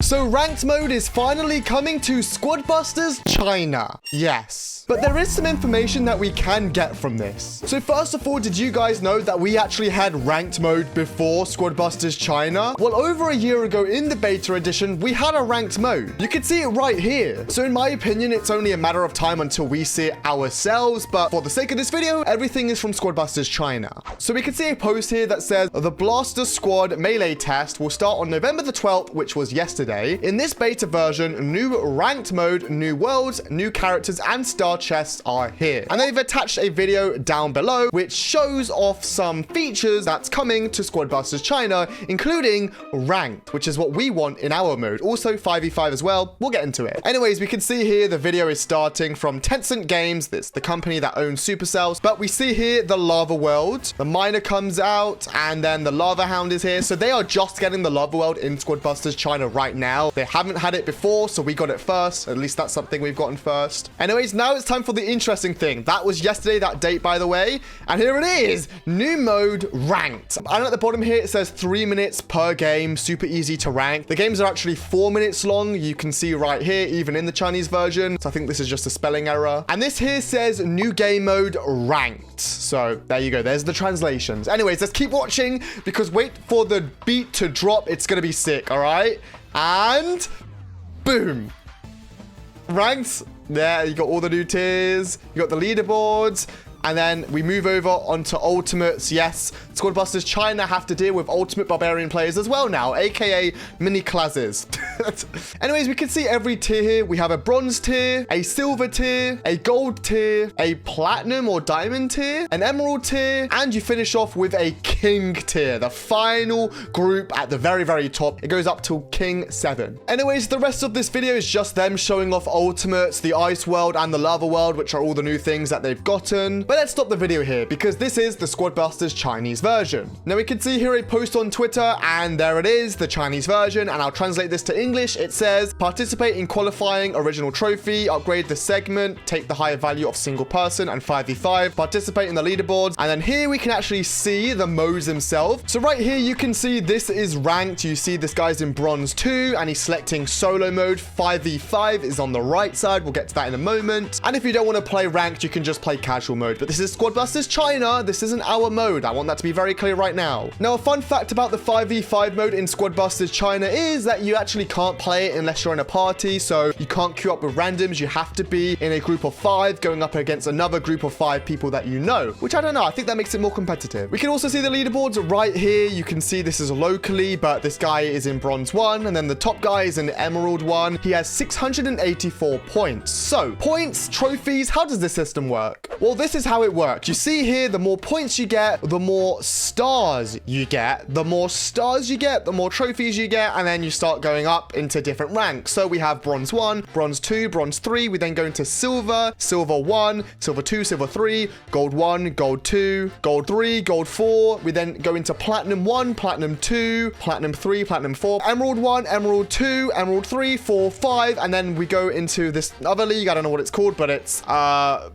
So ranked mode is finally coming to Squad Busters China. Yes. But there is some information that we can get from this. So first of all, did you guys know that we actually had ranked mode before Squad Busters China? Well, over a year ago in the beta edition, we had a ranked mode. You can see it right here. So in my opinion, it's only a matter of time until we see it ourselves. But for the sake of this video, everything is from Squad Busters China. So we can see a post here that says the Blaster Squad Melee test will start on November the 12th, which was yesterday. In this beta version, new ranked mode, new worlds, new characters, and star chests are here. And they've attached a video down below which shows off some features that's coming to Squad Busters China, including ranked, which is what we want in our mode. Also 5v5 as well. We'll get into it. Anyways, we can see here the video is starting from Tencent Games. That's the company that owns Supercell. But we see here the lava world. The miner comes out and then the lava hound is here. So they are just getting the lava world in Squad Busters China right now. They haven't had it before, so we got it first. At least that's something we've gotten first. Anyways, now it's time for the interesting thing. That was yesterday, that date, by the way. And here it is. New mode, ranked. And at the bottom here, it says 3 minutes per game. Super easy to rank. The games are actually 4 minutes long. You can see right here, even in the Chinese version. So I think this is just a spelling error. And this here says new game mode, ranked. So there you go. There's the translations. Anyways, let's keep watching because wait for the beat to drop. It's going to be sick, all right? And boom. Ranked. There, you got all the new tiers. You got the leaderboards. And then we move over onto Ultimates. Yes, Squad Busters China have to deal with Ultimate Barbarian players as well now, aka mini Clazes. Anyways, we can see every tier here. We have a bronze tier, a silver tier, a gold tier, a platinum or diamond tier, an emerald tier, and you finish off with a king tier, the final group at the very, very top. It goes up till King 7. Anyways, the rest of this video is just them showing off Ultimates, the Ice World, and the Lava World, which are all the new things that they've gotten. But let's stop the video here because this is the Squad Busters Chinese version. Now we can see here a post on Twitter and there it is, the Chinese version, and I'll translate this to English. It says, participate in qualifying original trophy, upgrade the segment, take the higher value of single person and 5v5, participate in the leaderboards, and then here we can actually see the modes themselves. So right here you can see this is ranked. You see this guy's in bronze 2 and he's selecting solo mode. 5v5 is on the right side. We'll get to that in a moment. And if you don't want to play ranked, you can just play casual mode. But this is Squad Busters China. This isn't our mode. I want that to be very clear right now. Now, a fun fact about the 5v5 mode in Squad Busters China is that you actually can't play it unless you're in a party. So you can't queue up with randoms. You have to be in a group of 5 going up against another group of 5 people that you know, which I don't know. I think that makes it more competitive. We can also see the leaderboards right here. You can see this is locally, but this guy is in bronze 1 and then the top guy is in emerald 1. He has 684 points. So points, trophies, how does this system work? Well, this is how it works. You see here, the more points you get, the more stars you get. The more stars you get, the more trophies you get, and then you start going up into different ranks. So we have bronze 1, bronze 2, bronze 3. We then go into silver, silver 1, silver 2, silver 3, gold 1, gold 2, gold 3, gold 4. We then go into platinum 1, platinum 2, platinum 3, platinum 4, emerald 1, emerald 2, emerald 3, 4, 5, and then we go into this other league. I don't know what it's called, but it's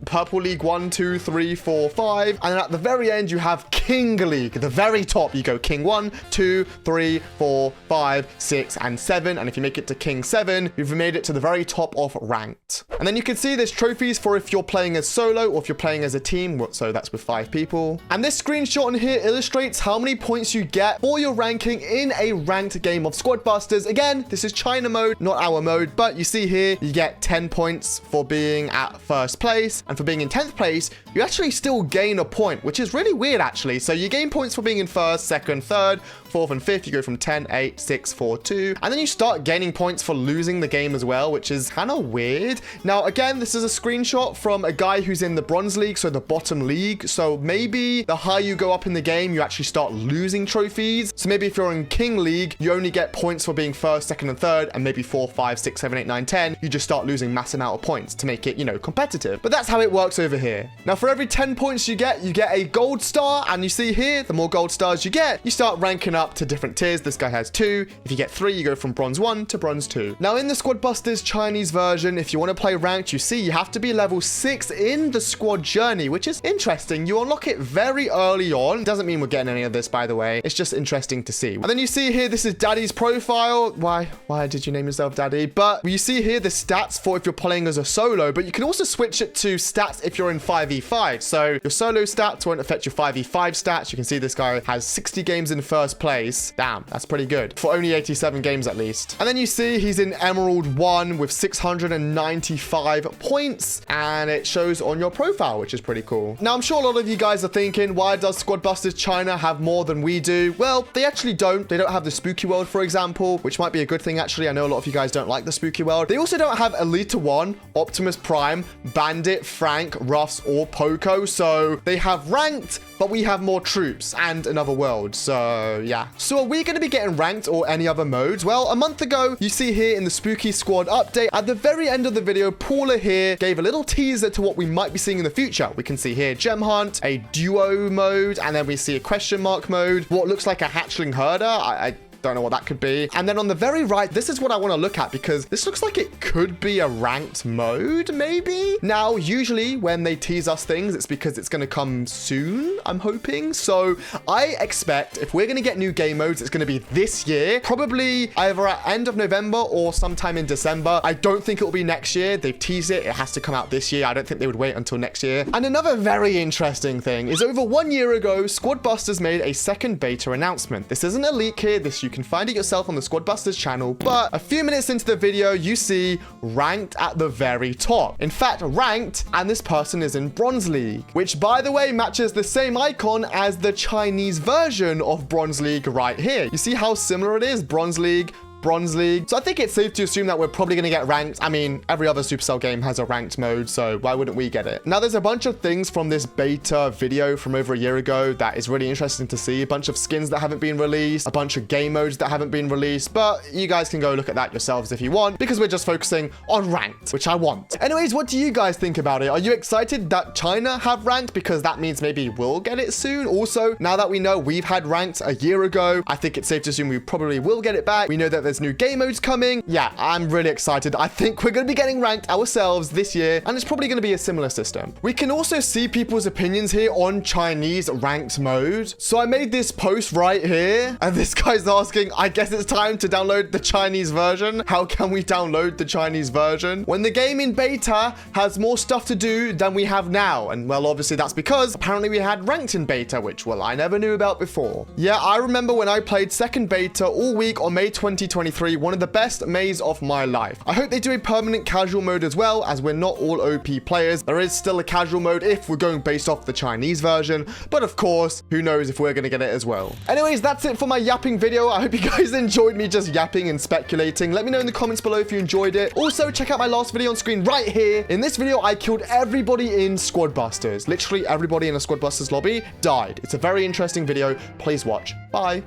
purple league 1, 2, 3, 4, 5. And then at the very end, you have King League. At the very top, you go King 1, 2, 3, 4, 5, 6, and 7. And if you make it to King 7, you've made it to the very top of ranked. And then you can see there's trophies for if you're playing as solo or if you're playing as a team. So that's with 5 people. And this screenshot on here illustrates how many points you get for your ranking in a ranked game of Squad Busters. Again, this is China mode, not our mode. But you see here, you get 10 points for being at first place. And for being in 10th place, you actually still gain a point, which is really weird actually. So you gain points for being in first, second, third, fourth, and fifth. You go from 10, 8, 6, 4, 2. And then you start gaining points for losing the game as well, which is kind of weird. Now, again, this is a screenshot from a guy who's in the bronze league, so the bottom league. So maybe the higher you go up in the game, you actually start losing trophies. So maybe if you're in King League, you only get points for being first, second, and third, and maybe 4, 5, 6, 7, 8, 9, 10. You just start losing mass amount of points to make it, you know, competitive. But that's how it works over here. Now, for every 10 points you get a gold star. And you see here, the more gold stars you get, you start ranking up up to different tiers. This guy has 2. If you get 3, you go from bronze 1 to bronze 2. Now, in the Squad Busters Chinese version, if you want to play ranked, you see you have to be level 6 in the squad journey, which is interesting. You unlock it very early on. Doesn't mean we're getting any of this, by the way. It's just interesting to see. And then you see here, this is Daddy's profile. Why did you name yourself Daddy? But you see here the stats for if you're playing as a solo, but you can also switch it to stats if you're in 5v5. So your solo stats won't affect your 5v5 stats. You can see this guy has 60 games in first place. Damn, that's pretty good. For only 87 games at least. And then you see he's in Emerald 1 with 695 points. And it shows on your profile, which is pretty cool. Now, I'm sure a lot of you guys are thinking, why does Squad Busters China have more than we do? Well, they actually don't. They don't have the Spooky World, for example, which might be a good thing, actually. I know a lot of you guys don't like the Spooky World. They also don't have Elite 1, Optimus Prime, Bandit, Frank, Ruffs, or Poco. So they have ranked, but we have more troops and another world. So yeah. So are we going to be getting ranked or any other modes? Well, a month ago, you see here in the Spooky Squad update, at the very end of the video, Paula here gave a little teaser to what we might be seeing in the future. We can see here Gem Hunt, a duo mode, and then we see a question mark mode, what looks like a hatchling herder. I don't know what that could be. And then on the very right, this is what I want to look at because this looks like it could be a ranked mode, maybe. Now, usually when they tease us things, it's because it's going to come soon, I'm hoping. So I expect if we're going to get new game modes, it's going to be this year, probably either at end of November or sometime in December. I don't think it will be next year. They've teased it. It has to come out this year. I don't think they would wait until next year. And another very interesting thing is over 1 year ago, Squad Busters made a second beta announcement. This isn't a leak here. You can find it yourself on the Squad Busters channel, but a few minutes into the video, you see ranked at the very top. In fact, ranked, and this person is in Bronze League, which by the way matches the same icon as the Chinese version of Bronze League right here. You see how similar it is? Bronze League, Bronze League. So I think it's safe to assume that we're probably going to get ranked. I mean, every other Supercell game has a ranked mode, so why wouldn't we get it? Now, there's a bunch of things from this beta video from over a year ago that is really interesting to see. A bunch of skins that haven't been released, a bunch of game modes that haven't been released, but you guys can go look at that yourselves if you want, because we're just focusing on ranked, which I want. Anyways, what do you guys think about it? Are you excited that China have ranked? Because that means maybe we'll get it soon. Also, now that we know we've had ranked a year ago, I think it's safe to assume we probably will get it back. We know that there's new game modes coming. Yeah, I'm really excited. I think we're going to be getting ranked ourselves this year, and it's probably going to be a similar system. We can also see people's opinions here on Chinese ranked mode. So I made this post right here, and this guy's asking, I guess it's time to download the Chinese version. How can we download the Chinese version when the game in beta has more stuff to do than we have now? And well, obviously that's because apparently we had ranked in beta, which, well, I never knew about before. Yeah, I remember when I played second beta all week on May 2023, one of the best Mays of my life. I hope they do a permanent casual mode as well, as we're not all OP players. There is still a casual mode if we're going based off the Chinese version, but of course, who knows if we're going to get it as well. Anyways, that's it for my yapping video. I hope you guys enjoyed me just yapping and speculating. Let me know in the comments below if you enjoyed it. Also, check out my last video on screen right here. In this video, I killed everybody in Squad Busters. Literally everybody in a Squad Busters lobby died. It's a very interesting video. Please watch. Bye.